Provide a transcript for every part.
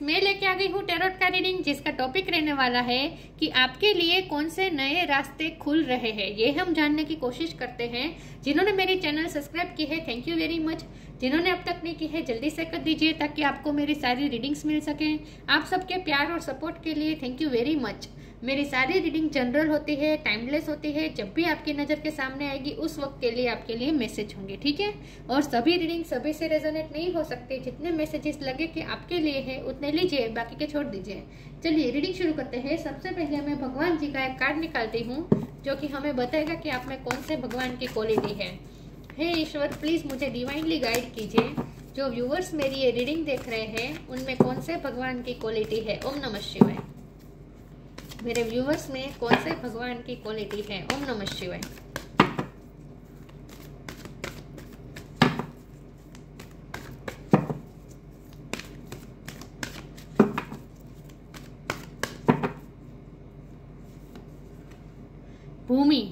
मैं लेके आ गई हूँ टैरोट का रीडिंग, जिसका टॉपिक रहने वाला है कि आपके लिए कौन से नए रास्ते खुल रहे हैं। ये हम जानने की कोशिश करते हैं। जिन्होंने मेरी चैनल सब्सक्राइब की है, थैंक यू वेरी मच। जिन्होंने अब तक नहीं की है, जल्दी से कर दीजिए ताकि आपको मेरी सारी रीडिंग्स मिल सकें। आप सबके प्यार और सपोर्ट के लिए थैंक यू वेरी मच। मेरी सारी रीडिंग जनरल होती है, टाइमलेस होती है। जब भी आपकी नज़र के सामने आएगी उस वक्त के लिए आपके लिए मैसेज होंगे, ठीक है। और सभी रीडिंग सभी से रेजोनेट नहीं हो सकते। जितने मैसेजेस लगे कि आपके लिए है उतने लीजिए, बाकी के छोड़ दीजिए। चलिए रीडिंग शुरू करते हैं। सबसे पहले मैं भगवान जी का एक कार्ड निकालती हूँ जो कि हमें बताएगा कि आप में कौन से भगवान की क्वालिटी है। हे ईश्वर, प्लीज मुझे डिवाइनली गाइड कीजिए। जो व्यूअर्स मेरी ये रीडिंग देख रहे हैं उनमें कौन से भगवान की क्वालिटी है। ओम नमः शिवाय। मेरे व्यूअर्स में कौन से भगवान की क्वालिटी है। ओम नमः शिवाय। भूमि,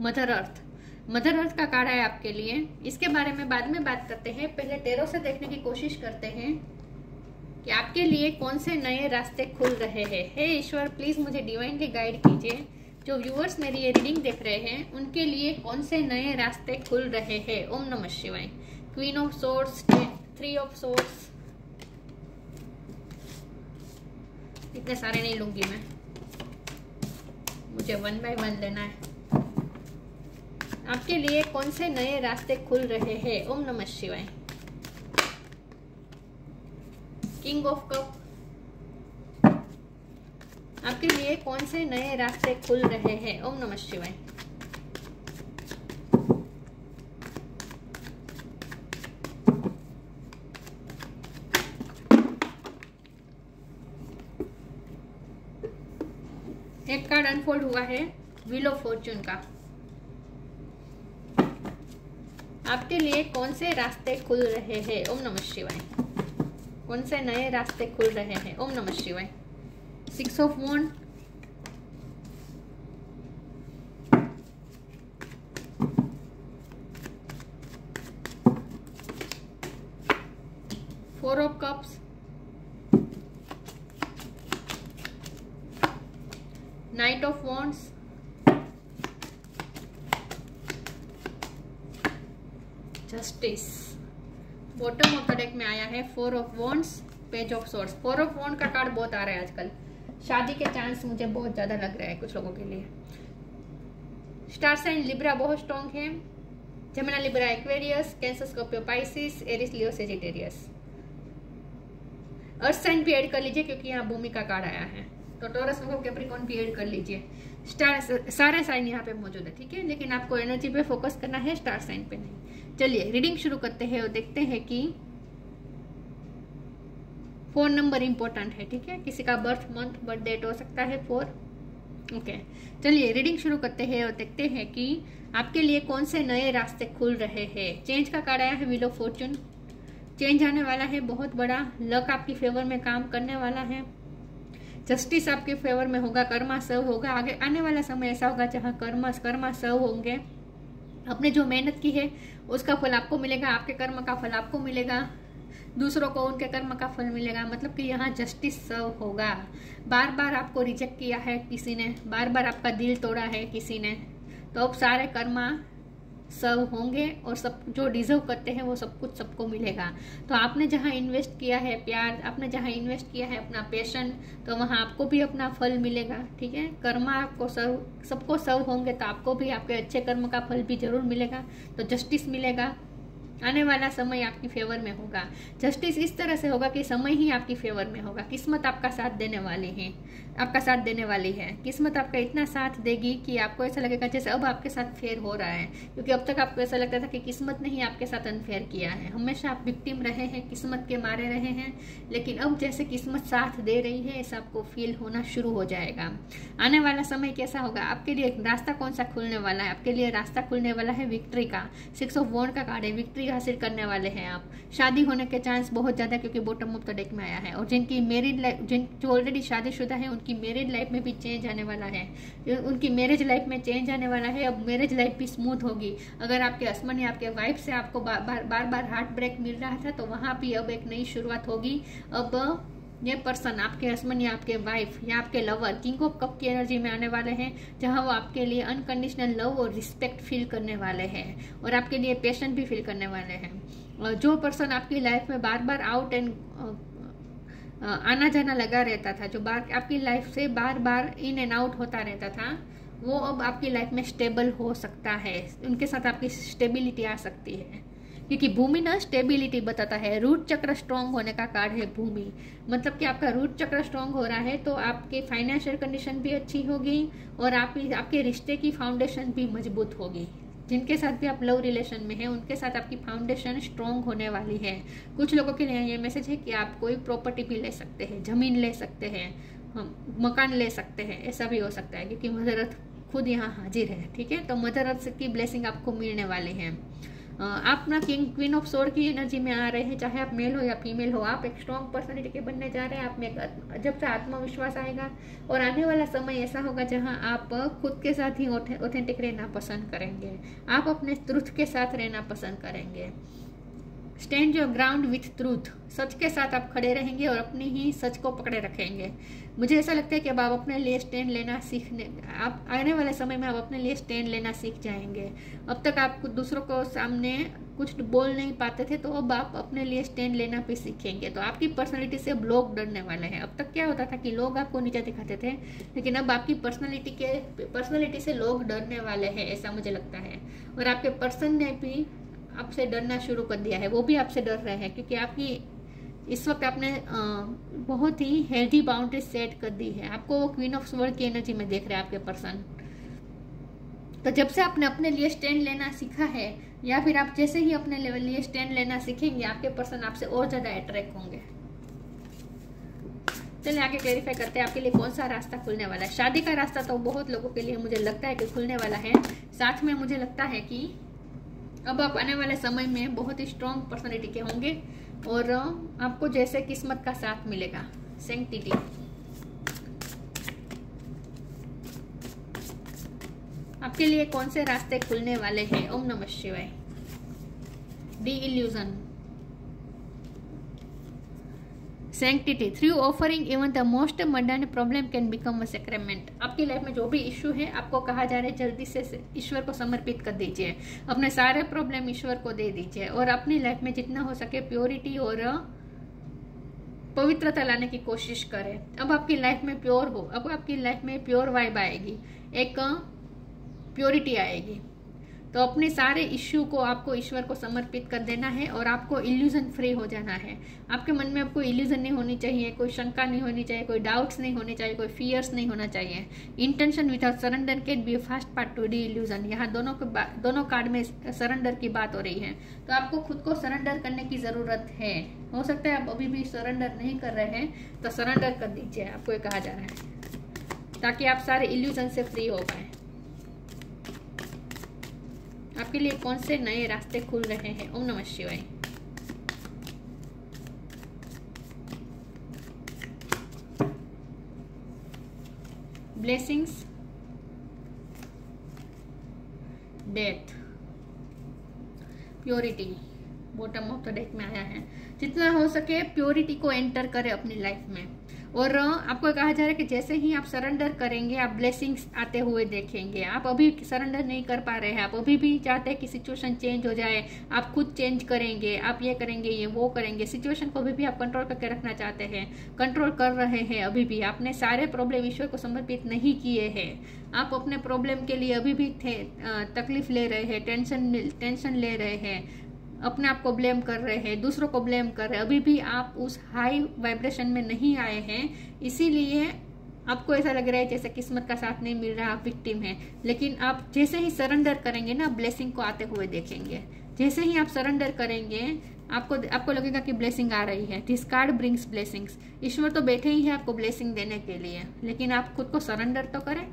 मदर अर्थ। मदर अर्थ का कार्ड है आपके लिए। इसके बारे में बाद में बात करते हैं। पहले टैरो से देखने की कोशिश करते हैं कि आपके लिए कौन से नए रास्ते खुल रहे हैं। हे ईश्वर, प्लीज मुझे डिवाइनली गाइड कीजिए। जो व्यूअर्स मेरी ये रीडिंग देख रहे हैं उनके लिए कौन से नए रास्ते खुल रहे हैं। ओम नमः शिवाय। Queen of swords, 3 of swords. इतने सारे नहीं लूंगी मैं, मुझे 1 बाय 1 लेना है। आपके लिए कौन से नए रास्ते खुल रहे हैं। ओम नमः शिवाय। King of cup. आपके लिए कौन से नए रास्ते खुल रहे हैं। ओम नमः शिवाय। एक कार्ड अनफोल्ड हुआ है, व्हील ऑफ फॉर्च्यून का। आपके लिए कौन से रास्ते खुल रहे हैं। ओम नमः शिवाय। कौन से नए रास्ते खुल रहे हैं। ओम नमः शिवाय। 6 of wand, four of cups, knight of wands, justice. Bottom of the deck में आया है 4 of wands, page of swords. 4 of wand का कार्ड बहुत आ रहा है आजकल। शादी के चांस मुझे बहुत ज्यादा लग रहा है कुछ लोगों के लिए। स्टार साइन लिब्रा बहुत स्ट्रॉन्ग है। Gemini, Libra, Aquarius, Cancer, Scorpio, Pisces, Aries, Leo, Sagittarius. Earth sign भी ऐड कर लीजिए क्योंकि यहाँ भूमि का कार्ड आया है, तो टॉरस में कैप्रिकॉर्न भी ऐड कर लीजिए। स्टार सारे साइन यहाँ पे मौजूद है, ठीक है, लेकिन आपको एनर्जी पे फोकस करना है, स्टार साइन पे नहीं। चलिए रीडिंग शुरू करते हैं और देखते हैं कि फोन नंबर इंपॉर्टेंट है, ठीक है। किसी का बर्थ मंथ, बर्थ डेट हो सकता है 4। ओके, चलिए रीडिंग शुरू करते हैं और देखते हैं कि आपके लिए कौन से नए रास्ते खुल रहे हैं। चेंज का कार्ड आया है, व्हील ऑफ फॉर्च्यून। चेंज आने वाला है, बहुत बड़ा लक आपकी फेवर में काम करने वाला है। जस्टिस आपके फेवर में होगा, कर्मा सर्व होगा। आगे आने वाला समय ऐसा होगा जहाँ कर्मा सर्व होंगे। आपने जो मेहनत की है उसका फल आपको मिलेगा, आपके कर्म का फल आपको मिलेगा, दूसरों को उनके कर्म का फल मिलेगा। मतलब कि यहाँ जस्टिस सर्व होगा। बार बार आपको रिजेक्ट किया है किसी ने, बार बार आपका दिल तोड़ा है किसी ने, तो अब सारे कर्मा सर्व होंगे और सब जो डिजर्व करते हैं वो सब कुछ सबको मिलेगा। तो आपने जहाँ इन्वेस्ट किया है प्यार, आपने जहाँ इन्वेस्ट किया है अपना पैशन, तो वहाँ आपको भी अपना फल मिलेगा, ठीक है। कर्मा आपको सबको सर्व होंगे तो आपको भी आपके अच्छे कर्म का फल भी जरूर मिलेगा। तो जस्टिस मिलेगा। आने वाला समय आपकी फेवर में होगा। जस्टिस इस तरह से होगा कि समय ही आपकी फेवर में होगा। किस्मत आपका साथ देने वाली है, आपका साथ देने वाली है। किस्मत आपका इतना साथ देगी कि आपको ऐसा लगेगा जैसे अब आपके साथ फेयर हो रहा है, क्योंकि अब तक आपको ऐसा लगता था कि किस्मत ने ही आपके साथ अनफेयर किया है। हमेशा आप विक्टिम रहे हैं, किस्मत के मारे रहे हैं, लेकिन अब जैसे किस्मत साथ दे रही है ऐसा आपको फील होना शुरू हो जाएगा। आने वाला समय कैसा होगा आपके लिए, रास्ता कौन सा खुलने वाला है। आपके लिए रास्ता खुलने वाला है विक्ट्री का। 6 ऑफ वॉन्ड का कार्ड है, विक्ट्री हासिल करने वाले हैं आप। शादी होने के चांस बहुत ज्यादा, क्योंकि बॉटम ऑफ द डेक में आया है। और जिनकी मैरिड लाइफ, जो ऑलरेडी शादीशुदा है उनकी मैरिड लाइफ में भी चेंज आने वाला है। उनकी मैरिज लाइफ में चेंज आने वाला है। अब मैरिज लाइफ भी स्मूथ होगी। अगर आपके हस्बैंड या आपके वाइफ से आपको बार बार हार्ट ब्रेक मिल रहा था तो वहां भी अब एक नई शुरुआत होगी। अब ये पर्सन आपके हस्बैंड या आपके वाइफ या आपके लवर किंग ऑफ कप की एनर्जी में आने वाले हैं, जहां वो आपके लिए अनकंडीशनल लव और रिस्पेक्ट फील करने वाले हैं और आपके लिए पेशेंट भी फील करने वाले हैं। और जो पर्सन आपकी लाइफ में बार बार आउट एंड आना जाना लगा रहता था, जो आपकी लाइफ से बार बार इन एंड आउट होता रहता था, वो अब आपकी लाइफ में स्टेबल हो सकता है। उनके साथ आपकी स्टेबिलिटी आ सकती है, क्योंकि भूमि ना स्टेबिलिटी बताता है। रूट चक्र स्ट्रांग होने का कार्ड है भूमि, मतलब कि आपका रूट चक्र स्ट्रांग हो रहा है तो आपकी फाइनेंशियल कंडीशन भी अच्छी होगी और आपके रिश्ते की फाउंडेशन भी मजबूत होगी। जिनके साथ भी आप लव रिलेशन में हैं उनके साथ आपकी फाउंडेशन स्ट्रांग होने वाली है। कुछ लोगों के लिए ये मैसेज है कि आप कोई प्रॉपर्टी भी ले सकते हैं, जमीन ले सकते हैं, मकान ले सकते हैं, ऐसा भी हो सकता है क्योंकि मदर अर्थ खुद यहाँ हाजिर है। ठीक है, तो मदर अर्थ की ब्लेसिंग आपको मिलने वाली है। आप ना किंग क्वीन ऑफ सोर्ड की एनर्जी में आ रहे हैं, चाहे आप मेल हो या फीमेल हो, आप एक स्ट्रॉन्ग पर्सनैलिटी के बनने जा रहे हैं। आप में एक जब से आत्मविश्वास आएगा और आने वाला समय ऐसा होगा जहां आप खुद के साथ ही ऑथेंटिक रहना पसंद करेंगे। आप अपने ट्रुथ के साथ रहना पसंद करेंगे। Stand your ground with truth, सच के साथ आप खड़े रहेंगे और अपनी ही सच को पकड़े रखेंगे। मुझे ऐसा लगता है कि अब आप अपने लिए स्टैंड लेना आप आने वाले समय में आप अपने लिए स्टैंड लेना सीख जाएंगे। अब तक आप दूसरों को सामने कुछ बोल नहीं पाते थे, तो अब आप अपने लिए स्टैंड लेना भी सीखेंगे। तो आपकी पर्सनैलिटी से अब लोग डरने वाले हैं। अब तक क्या होता था कि लोग आपको नीचे दिखाते थे, लेकिन अब आपकी पर्सनैलिटी से लोग डरने वाले हैं, ऐसा मुझे लगता है। और आपके पर्सन ने भी आपसे डरना शुरू कर दिया है, वो भी आपसे डर रहे हैं क्योंकि आपकी इस वक्त आपने बहुत ही हेल्दी बाउंड्री सेट कर दी है। आपको वो क्वीन ऑफ स्वॉर्ड की एनर्जी में देख रहे हैं आपके पर्सन। तो जब से आपने अपने लिए स्टैंड लेना सीखा है या फिर आप जैसे ही अपने लिए स्टैंड लेना सीखेंगे, आपके पर्सन आपसे और ज्यादा अट्रैक्ट होंगे। चलिए आगे क्लैरिफाई करते हैं आपके लिए कौन सा रास्ता खुलने वाला है। शादी का रास्ता तो बहुत लोगों के लिए मुझे लगता है कि खुलने वाला है। साथ में मुझे लगता है कि अब आप आने वाले समय में बहुत ही स्ट्रॉन्ग पर्सनैलिटी के होंगे और आपको जैसे किस्मत का साथ मिलेगा। सैंक्टिटी, आपके लिए कौन से रास्ते खुलने वाले हैं? ओम नमः शिवाय। The illusion, sanctity, through offering even the most mundane problem can become a sacrament. आपकी लाइफ में जो भी इश्यू है, आपको कहा जा रहा है जल्दी से ईश्वर को समर्पित कर दीजिए। अपने सारे प्रॉब्लम ईश्वर को दे दीजिए और अपनी लाइफ में जितना हो सके प्योरिटी और पवित्रता लाने की कोशिश करें। अब आपकी लाइफ में प्योर हो, अब आपकी लाइफ में प्योर वाइब आएगी, एक प्योरिटी आएगी। तो अपने सारे इश्यू को आपको ईश्वर को समर्पित कर देना है और आपको इल्यूजन फ्री हो जाना है। आपके मन में आपको इल्यूजन नहीं होनी चाहिए, कोई शंका नहीं होनी चाहिए, कोई डाउट्स नहीं होने चाहिए, कोई फियर्स नहीं होना चाहिए। Intention without surrender can be fast part two D illusion. यहाँ दोनों कार्ड में सरेंडर की बात हो रही है, तो आपको खुद को सरेंडर करने की जरूरत है। हो सकता है आप अभी भी सरेंडर नहीं कर रहे हैं, तो सरेंडर कर दीजिए, आपको ये कहा जा रहा है, ताकि आप सारे इल्यूजन से फ्री हो पाए। आपके लिए कौन से नए रास्ते खुल रहे हैं? ओम नमः शिवाय। Blessings, death, purity bottom of the deck में आया है। जितना हो सके प्योरिटी को एंटर करें अपनी लाइफ में। और आपको कहा जा रहा है कि जैसे ही आप सरेंडर करेंगे, आप ब्लेसिंग्स आते हुए देखेंगे। आप अभी सरेंडर नहीं कर पा रहे हैं, आप अभी भी चाहते हैं कि सिचुएशन चेंज हो जाए, आप खुद चेंज करेंगे, आप ये करेंगे, ये वो करेंगे। सिचुएशन को अभी भी आप कंट्रोल करके रखना चाहते हैं, कंट्रोल कर रहे हैं अभी भी। आपने सारे प्रॉब्लम ईश्वर को समर्पित नहीं किए हैं। आप अपने प्रॉब्लम के लिए अभी भी तकलीफ ले रहे हैं, टेंशन ले रहे हैं, अपने आप को ब्लेम कर रहे हैं, दूसरों को ब्लेम कर रहे हैं। अभी भी आप उस हाई वाइब्रेशन में नहीं आए हैं, इसीलिए आपको ऐसा लग रहा है जैसे किस्मत का साथ नहीं मिल रहा, आप विक्टिम हैं। लेकिन आप जैसे ही सरेंडर करेंगे ना, ब्लेसिंग को आते हुए देखेंगे। जैसे ही आप सरेंडर करेंगे, आपको लगेगा कि ब्लेसिंग आ रही है। This card brings blessings. ईश्वर तो बैठे ही है आपको ब्लेसिंग देने के लिए, लेकिन आप खुद को सरेंडर तो करें।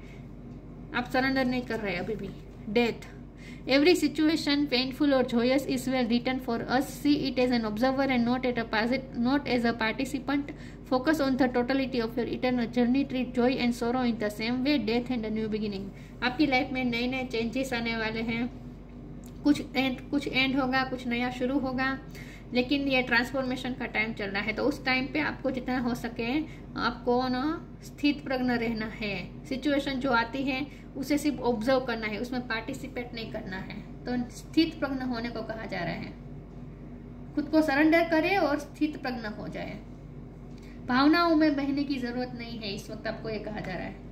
आप सरेंडर नहीं कर रहे अभी भी। Death, every situation painful or joyous is well written for us. See it as an observer and not as a participant. Focus on the totality of your eternal journey. Treat joy and sorrow in the same way. Death and a new beginning. आपकी life में नए नए changes आने वाले हैं। कुछ and होगा, कुछ नया शुरू होगा। लेकिन ये ट्रांसफॉर्मेशन का टाइम चल रहा है, तो उस टाइम पे आपको जितना हो सके आपको ना स्थित प्रज्ञ रहना है। सिचुएशन जो आती है उसे सिर्फ ऑब्जर्व करना है, उसमें पार्टिसिपेट नहीं करना है। तो स्थित प्रज्ञ होने को कहा जा रहा है। खुद को सरेंडर करे और स्थित प्रज्ञ हो जाए। भावनाओं में बहने की जरूरत नहीं है, इस वक्त आपको ये कहा जा रहा है।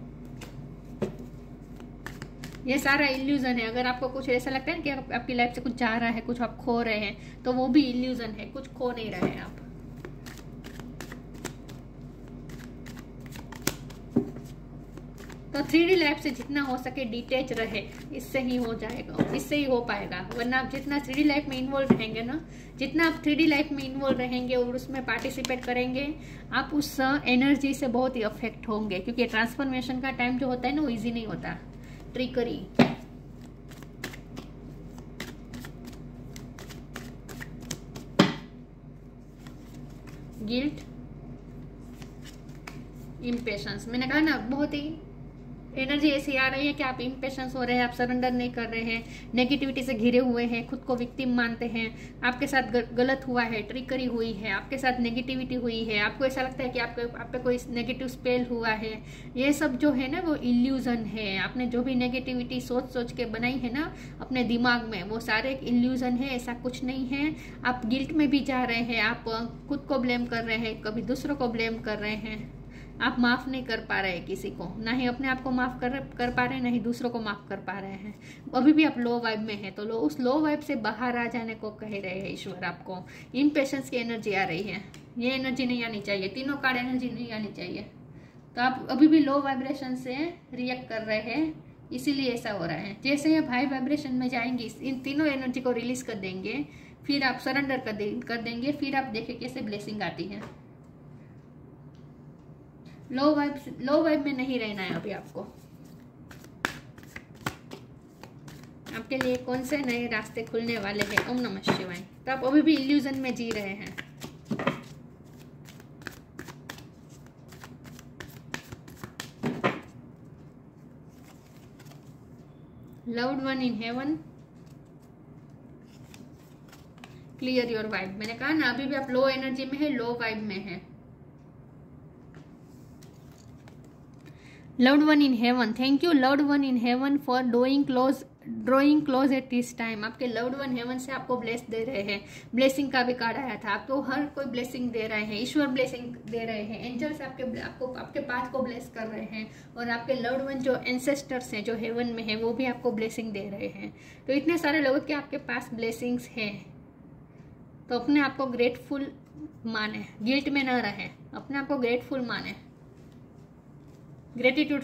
ये सारा इल्यूजन है। अगर आपको कुछ ऐसा लगता है ना कि आपकी लाइफ से कुछ जा रहा है, कुछ आप खो रहे हैं, तो वो भी इल्यूजन है, कुछ खो नहीं रहे हैं आप। तो 3D लाइफ से जितना हो सके डिटैच रहे, इससे ही हो जाएगा, इससे ही हो पाएगा। वरना आप जितना 3D लाइफ में इन्वॉल्व रहेंगे ना, जितना आप 3D लाइफ में इन्वॉल्व रहेंगे और उसमें पार्टिसिपेट करेंगे, आप उस एनर्जी से बहुत ही अफेक्ट होंगे। क्योंकि ट्रांसफॉर्मेशन का टाइम जो होता है ना, वो ईजी नहीं होता। Trickery, guilt, impatience. मैंने कहा ना, बहुत ही एनर्जी ऐसी आ रही है कि आप इम्पेशंस हो रहे हैं, आप सरेंडर नहीं कर रहे हैं, नेगेटिविटी से घिरे हुए हैं, खुद को विक्टिम मानते हैं, आपके साथ गलत हुआ है, ट्रिकरी हुई है, आपके साथ नेगेटिविटी हुई है, आपको ऐसा लगता है कि आप पे कोई नेगेटिव स्पेल हुआ है। ये सब जो है ना, वो इल्यूजन है। आपने जो भी नेगेटिविटी सोच के बनाई है ना अपने दिमाग में, वो सारे एक इल्यूजन है, ऐसा कुछ नहीं है। आप गिल्ट में भी जा रहे हैं, आप खुद को ब्लेम कर रहे हैं, कभी दूसरों को ब्लेम कर रहे हैं, आप माफ नहीं कर पा रहे हैं किसी को, ना ही अपने आप को माफ कर पा रहे हैं, ना ही दूसरों को माफ कर पा रहे हैं। अभी भी आप लो वाइब में हैं, तो उस लो वाइब से बाहर आ जाने को कह रहे हैं ईश्वर आपको। इम्पेशंस की एनर्जी आ रही है, ये एनर्जी नहीं आनी चाहिए, तीनों कार्ड एनर्जी नहीं आनी चाहिए। तो आप अभी भी लो वाइब्रेशन से रिएक्ट कर रहे हैं, इसीलिए ऐसा हो रहा है। जैसे आप हाई वाइब्रेशन में जाएंगे, इन तीनों एनर्जी को रिलीज कर देंगे, फिर आप सरेंडर कर देंगे, फिर आप देखें कैसे ब्लेसिंग आती है। लो वाइब में नहीं रहना है अभी आपको। आपके लिए कौन से नए रास्ते खुलने वाले हैं? ओम नमः शिवाय। तो आप अभी भी इल्यूजन में जी रहे हैं। Loved one in heaven, clear your vibe. मैंने कहा ना, अभी भी आप लो एनर्जी में है, लो वाइब में है। Loved one in heaven, thank you loved one in heaven for drawing close at this time। आपके loved one heaven से आपको ब्लेस दे रहे हैं। ब्लेसिंग का भी कार्ड आया था, आपको हर कोई ब्लेसिंग दे रहे हैं, ईश्वर ब्लेसिंग दे रहे हैं, एंजल्स आपके पाथ को ब्लेस कर रहे हैं, और आपके लव्ड वन जो एंसेस्टर्स हैं, जो हेवन में है, वो भी आपको ब्लेसिंग दे रहे हैं। तो इतने सारे लोगों के आपके पास ब्लेसिंग्स हैं, तो अपने आप को ग्रेटफुल माने, गिल्ट में न रहे, अपने आप को ग्रेटफुल माने। ग्रेटिट्यूड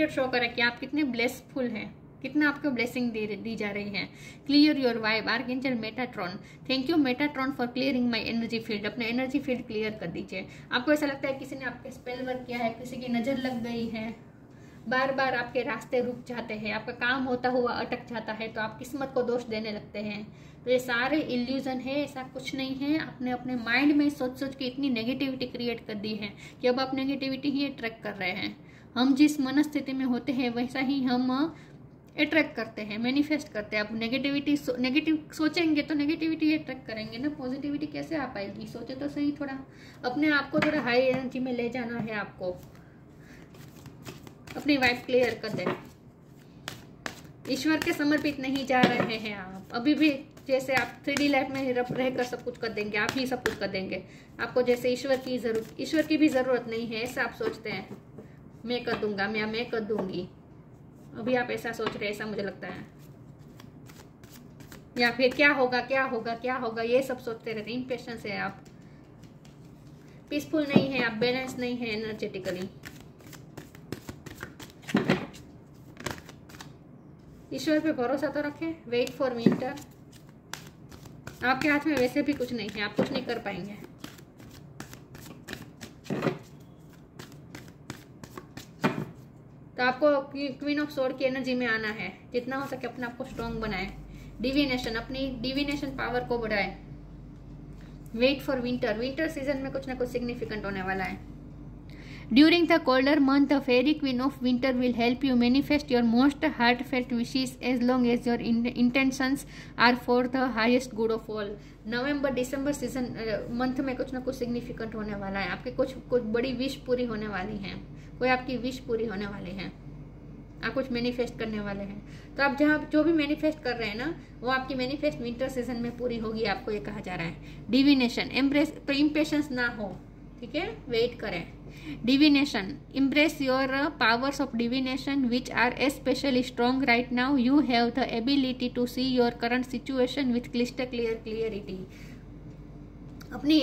शो करें कि आप कितने ब्लेसफुल हैं, कितना आपको ब्लेसिंग दी जा रही है। Clear your vibe, archangel Metatron, thank you Metatron for clearing my energy field. अपने एनर्जी फील्ड क्लियर कर दीजिए। आपको ऐसा लगता है किसी ने आपके स्पेल वर्क किया है, किसी की नजर लग गई है, बार बार आपके रास्ते रुक जाते हैं, आपका काम होता हुआ अटक जाता है, तो आप किस्मत को दोष देने लगते हैं। तो ये सारे इल्यूजन है, ऐसा कुछ नहीं है। आपने अपने माइंड में सोच के इतनी नेगेटिविटी क्रिएट कर दी है कि अब आप नेगेटिविटी ही अट्रैक्ट कर रहे हैं। हम जिस मनस्थिति में होते हैं वैसा ही हम अट्रैक्ट करते हैं, मैनिफेस्ट करते हैं। आप नेगेटिव सोचेंगे तो नेगेटिविटी अट्रैक्ट करेंगे ना, पॉजिटिविटी कैसे आ पाएगी? सोचे तो सही, थोड़ा अपने आप को थोड़ा हाई एनर्जी में ले जाना है आपको। अपनी वाइब क्लियर कर दे। ईश्वर के समर्पित नहीं जा रहे हैं आप अभी भी। जैसे आप 3D लाइफ में रहकर सब कुछ कर देंगे, आप ही सब कुछ कर देंगे। आपको जैसे ईश्वर की भी जरूरत नहीं है, ऐसा आप सोचते हैं। मैं कर दूंगा, मैं कर दूंगी, अभी आप ऐसा सोच रहे हैं, ऐसा मुझे लगता है। या फिर क्या होगा, ये सब सोचते रहते हैं। इम्पेशंस है आप, पीसफुल नहीं है आप, बैलेंस नहीं है एनर्जेटिकली। ईश्वर पे भरोसा तो रखें। Wait for winter. आपके हाथ में वैसे भी कुछ नहीं है, आप कुछ नहीं कर पाएंगे। तो आपको क्वीन ऑफ सोर्ड की एनर्जी में आना है। जितना हो सके अपने आप को स्ट्रॉन्ग बनाए। डिविनेशन, अपनी डिविनेशन पावर को बढ़ाए। Wait for winter. Winter season में कुछ ना कुछ सिग्निफिकेंट होने वाला है। During the colder month, the fairy queen of winter will help you manifest your most heartfelt wishes as long as your intentions are for the highest good of all. November December season month में कुछ ना कुछ significant होने वाला है, आपके कुछ बड़ी विश पूरी होने वाली हैं, कोई आपकी विश पूरी होने वाली है, आप कुछ मैनिफेस्ट करने वाले हैं। तो आप जहाँ जो भी मैनिफेस्ट कर रहे हैं ना, वो आपकी मैनिफेस्ट विंटर सीजन में पूरी होगी, आपको ये कहा जा रहा है। डिविनेशन, इम्पेशंस ना हो, ठीक है, वेट करें। Divination, impress your powers of divination which are especially strong right now. You have the ability to see your current situation with cluster clarity. अपनी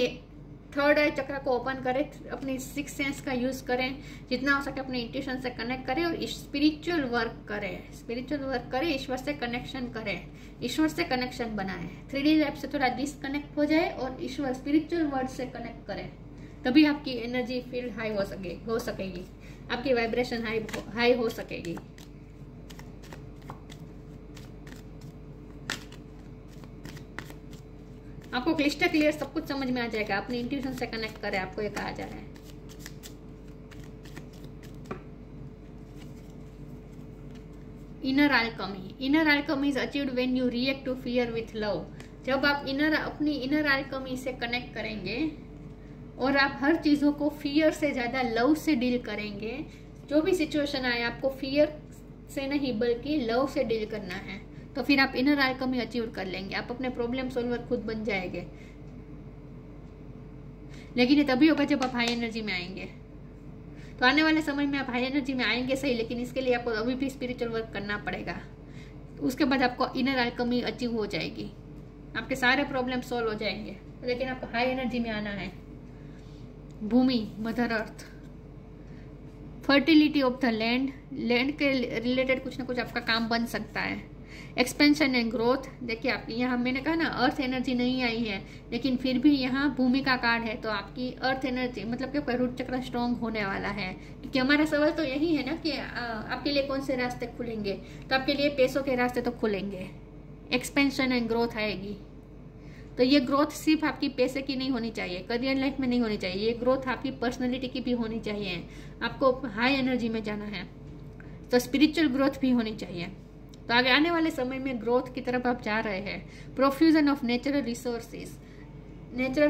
थर्ड आई चक्र को ओपन करें, अपनी सिक्स सेंस का यूज करें, जितना हो सके अपने इंट्यूशन से कनेक्ट करें और स्पिरिचुअल वर्क करें, ईश्वर से कनेक्शन करें, ईश्वर से कनेक्शन बनाएं। 3D लाइफ से थोड़ा डिस्कनेक्ट हो जाए और ईश्वर स्पिरिचुअल वर्ल्ड से कनेक्ट करें, तभी आपकी एनर्जी फील्ड हाई हो सकेगी, आपकी वाइब्रेशन हाई हो सकेगी। आपको क्लिस्टर क्लियर सब कुछ समझ में आ जाएगा, अपनी इंट्यूशन से कनेक्ट करें, आपको ये कहा जा रहा है। Inner alchemy is achieved when you react to fear with love. जब आप अपनी इनर अल्केमी से कनेक्ट करेंगे और आप हर चीजों को फियर से ज्यादा लव से डील करेंगे, जो भी सिचुएशन आए आपको फियर से नहीं बल्कि लव से डील करना है, तो फिर आप इनर अल्केमी अचीव कर लेंगे, आप अपने प्रॉब्लम सॉल्वर खुद बन जाएंगे। लेकिन ये तभी होगा जब आप हाई एनर्जी में आएंगे। तो आने वाले समय में आप हाई एनर्जी में आएंगे सही, लेकिन इसके लिए आपको अभी भी स्पिरिचुअल वर्क करना पड़ेगा। उसके बाद आपको इनर अल्केमी अचीव हो जाएगी, आपके सारे प्रॉब्लम सॉल्व हो जाएंगे, लेकिन आपको हाई एनर्जी में आना है। भूमि, mother earth, fertility of the land के रिलेटेड कुछ ना कुछ आपका काम बन सकता है। एक्सपेंशन एंड ग्रोथ, देखिए आप यहाँ मैंने कहा ना अर्थ एनर्जी नहीं आई है, लेकिन फिर भी यहाँ भूमि का कार्ड है, तो आपकी अर्थ एनर्जी मतलब कि आपका रूट चक्र स्ट्रॉन्ग होने वाला है। क्योंकि हमारा सवाल तो यही है ना कि आपके लिए कौन से रास्ते खुलेंगे, तो आपके लिए पैसों के रास्ते तो खुलेंगे, एक्सपेंशन एंड ग्रोथ आएगी। तो ये ग्रोथ सिर्फ आपकी पैसे की नहीं होनी चाहिए, करियर लाइफ में नहीं होनी चाहिए, ये ग्रोथ आपकी पर्सनैलिटी की भी होनी चाहिए। आपको हाई एनर्जी में जाना है तो स्पिरिचुअल ग्रोथ भी होनी चाहिए। तो आगे आने वाले समय में ग्रोथ की तरफ आप जा रहे हैं। प्रोफ्यूजन ऑफ नेचुरल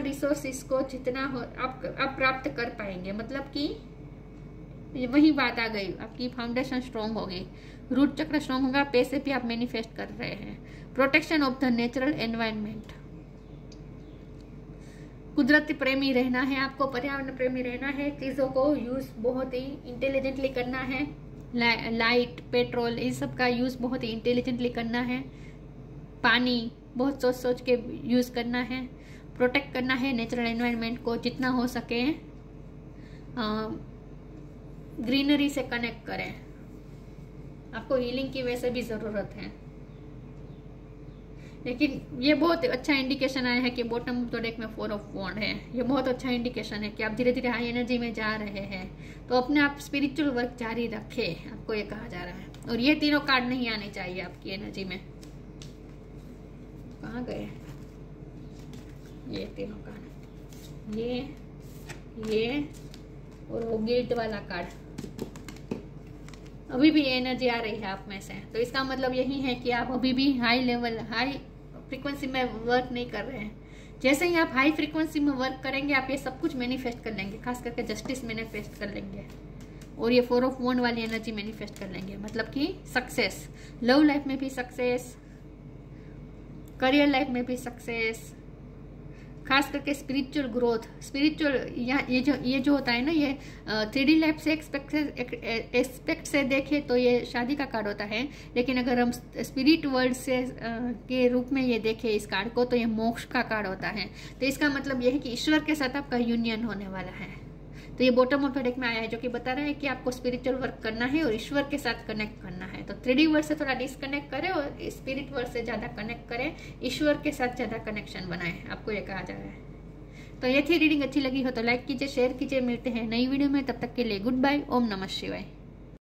रिसोर्सेज को जितना हो आप प्राप्त कर पाएंगे, मतलब कि वही बात आ गई, आपकी फाउंडेशन स्ट्रांग होगी, रूट चक्र स्ट्रांग होगा, पैसे भी आप मैनिफेस्ट कर रहे हैं। Protection of the natural environment, कुदरती प्रेमी रहना है, आपको पर्यावरण प्रेमी रहना है, चीज़ों को यूज बहुत ही इंटेलिजेंटली करना है। लाइट, पेट्रोल, इन सब का यूज बहुत ही इंटेलिजेंटली करना है। पानी बहुत सोच सोच के यूज करना है। प्रोटेक्ट करना है नेचुरल एनवायरनमेंट को, जितना हो सके ग्रीनरी से कनेक्ट करें। आपको हीलिंग की वैसे भी जरूरत है, लेकिन ये बहुत अच्छा इंडिकेशन आया है कि बॉटम ऑफ द डेक में 4 ऑफ वॉन्ड है। ये बहुत अच्छा इंडिकेशन है कि आप धीरे धीरे हाई एनर्जी में जा रहे हैं, तो अपने आप स्पिरिचुअल वर्क जारी रखें, आपको ये कहा जा रहा है। और ये तीनों कार्ड नहीं आने चाहिए आपकी एनर्जी में। कहाँ गए ये तीनों कार्ड, ये और वो गिल्ट वाला कार्ड। अभी भी एनर्जी आ रही है आप में से, तो इसका मतलब यही है कि आप अभी भी हाई फ्रीक्वेंसी में वर्क नहीं कर रहे हैं। जैसे ही आप हाई फ्रीक्वेंसी में वर्क करेंगे, आप ये सब कुछ मैनिफेस्ट कर लेंगे, खास करके जस्टिस मैनिफेस्ट कर लेंगे और ये 4 ऑफ वॉन्ड वाली एनर्जी मैनिफेस्ट कर लेंगे। मतलब कि सक्सेस, लव लाइफ में भी सक्सेस, करियर लाइफ में भी सक्सेस, खास करके स्पिरिचुअल ग्रोथ, स्पिरिचुअल ये जो होता है ना, ये 3D लाइफ से एक्सपेक्ट से देखें तो ये शादी का कार्ड होता है, लेकिन अगर हम स्पिरिट वर्ल्ड से के रूप में ये देखें इस कार्ड को, तो ये मोक्ष का कार्ड होता है। तो इसका मतलब ये है कि ईश्वर के साथ आपका यूनियन होने वाला है। तो ये बॉटम ऑफ द डेक में आया है, जो कि बता रहा है कि आपको स्पिरिचुअल वर्क करना है और ईश्वर के साथ कनेक्ट करना है। तो 3D वर्ल्ड से थोड़ा डिस्कनेक्ट करें और स्पिरिट वर्ल्ड से ज्यादा कनेक्ट करें, ईश्वर के साथ ज्यादा कनेक्शन बनाएं, आपको ये कहा जा रहा है। तो ये थी रीडिंग, अच्छी लगी हो तो लाइक कीजिए, शेयर कीजिए। मिलते हैं नई वीडियो में, तब तक के लिए गुड बाय, ओम नमः शिवाय।